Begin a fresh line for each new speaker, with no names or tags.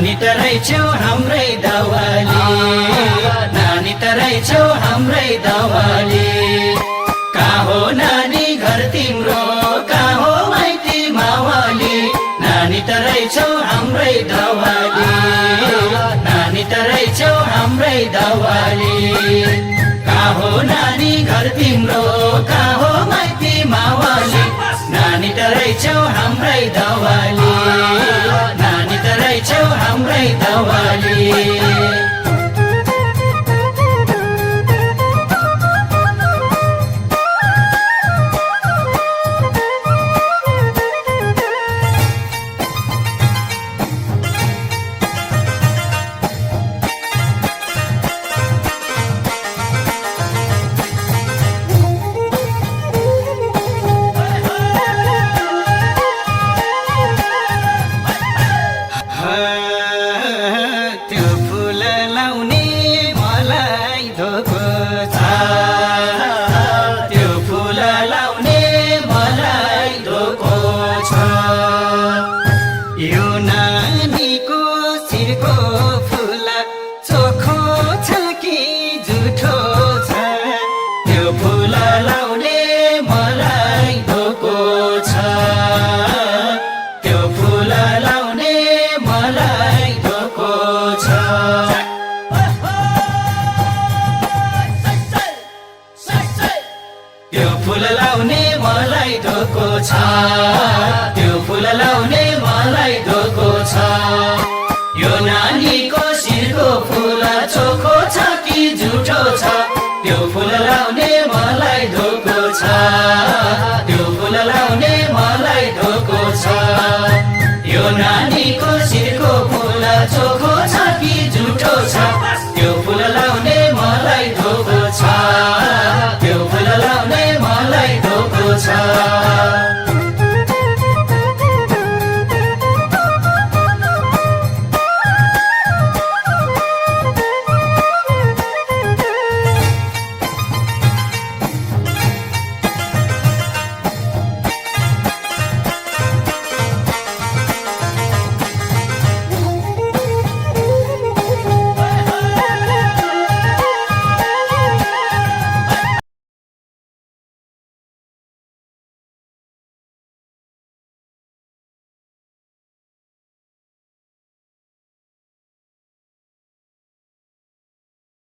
नानी त रहेछौ हाम्रै दवाली, नानी त रहेछौ हाम्रै दवाली। कहाँ हो नानी घर तिम्रो, कहाँ हो माइती मावाली, नानी त रहेछौ हाम्रै दवाली, नानी त रहेछौ हाम्रै दवाली। कहाँ हो नानी घर तिम्रो, कहाँ हो माइती मावाली, नानी त रहेछौ हाम्रै दवाली, नानी त रहेछौ हाम्रै दवाली। त्यो फुल लाउने मलाई धोको छ, त्यो फुल लाउने मलाई धोको छ। यो नानीको शिरको फुल चोखो छ कि झुठो छ, त्यो फुल लाउने मलाई धोको छ, त्यो फुल लाउने मलाई धोको छ।